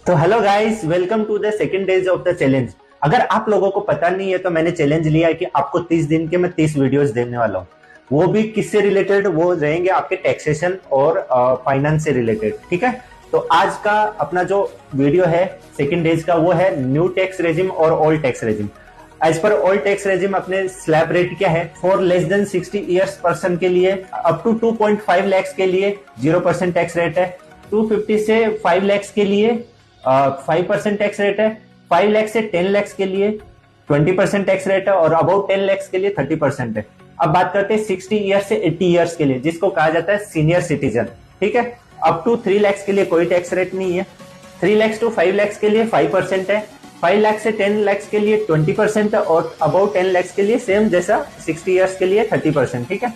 तो hello guys, welcome to the second days of the challenge. अगर आप लोगों को पता नहीं है तो मैंने चैलेंज लिया है कि आपको 30 दिन के मैं 30 वीडियोस देने वाला हूँ। वो भी किससे रिलेटेड? वो रहेंगे आपके टैक्सेशन और फाइनेंस से रिलेटेड। ठीक है, तो आज का अपना जो वीडियो है सेकंड डेज का, वो है न्यू टैक्स रेजिम और old tax regime. As per old tax regime अपने स्लैब रेट क्या है? For less than 60 years person के लिए अप टू 2.5 लैक्स के लिए 0% टैक्स रेट है। 250 से 5 लैक्स के लिए 5% टैक्स रेट है। 5 लाख से 10 लाख के लिए 20% टैक्स रेट है और अबाउट 10 लाख के लिए 30% है। अब बात करते हैं 60 ईयर्स से 80 ईयर्स के लिए, जिसको कहा जाता है सीनियर सिटीजन। ठीक है, अप टू 3 लाख के लिए कोई टैक्स रेट नहीं है। 3 लाख टू 5 लाख के लिए 5% है। 5 लाख से 10 लाख के लिए 20% है और अबाउट 10 लाख के लिए सेम जैसा 60 ईयर्स के लिए 30%। ठीक है,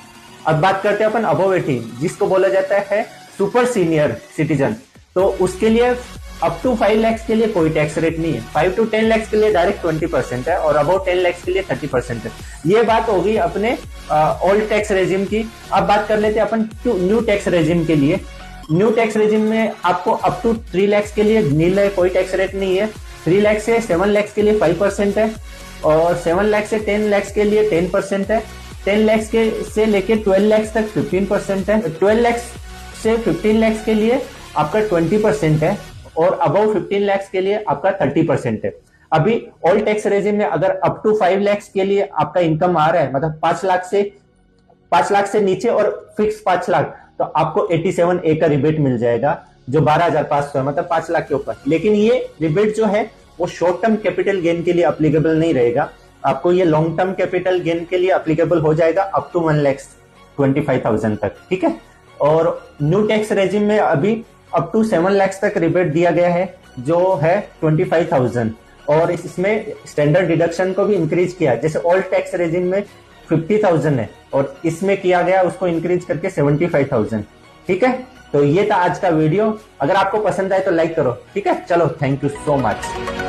अब बात करते हैं अपन अबव 18, जिसको बोला जाता है सुपर सीनियर सिटीजन। तो उसके लिए अप टू 5 लाख के लिए कोई टैक्स रेट नहीं है। 5 टू 10 लाख के लिए डायरेक्ट 20% है और अबाउट 10 लाख के लिए 30% है। ये बात होगी अपने ओल्ड टैक्स रेजिम की। अब बात कर लेते हैं अपन न्यू टैक्स रेजिम के लिए। न्यू टैक्स रेजिम में आपको अप टू 3 लाख के लिए नील है, कोई टैक्स रेट नहीं है। 3 लाख से 7 लाख के लिए 5% है और 7 लाख से 10 लाख के लिए 10% है। 10 लाख के से लेके 12 लाख तक 15% है। 12 लाख से 15 लाख के लिए आपका 20% है और अबव 15 लाख के लिए आपका 30% है। अभी ओल्ड टैक्स रेजिम में अगर अप टू 5 लाख के लिए आपका इनकम आ रहा है, मतलब 5 लाख से नीचे और फिक्स 5 लाख, तो आपको 87A का रिबेट मिल जाएगा, जो 12,500 है, मतलब 5 लाख के ऊपर। लेकिन ये रिबेट जो है वो शॉर्ट टर्म कैपिटल गेन के लिए अप्लीकेबल नहीं रहेगा। आपको ये लॉन्ग टर्म कैपिटल गेन के लिए अप्लीकेबल हो जाएगा अप टू 1,25,000 तक। ठीक है, और न्यू टैक्स रेजिम में अभी अप टू 7 लाख तक रिबेट दिया गया है, जो है 25,000, और इसमें स्टैंडर्ड डिडक्शन को भी इंक्रीज किया। जैसे ओल्ड टैक्स रेजिम में 50,000 है और इसमें किया गया उसको इंक्रीज करके 75,000। ठीक है, तो ये था आज का वीडियो। अगर आपको पसंद आए तो लाइक करो। ठीक है, चलो, थैंक यू सो मच।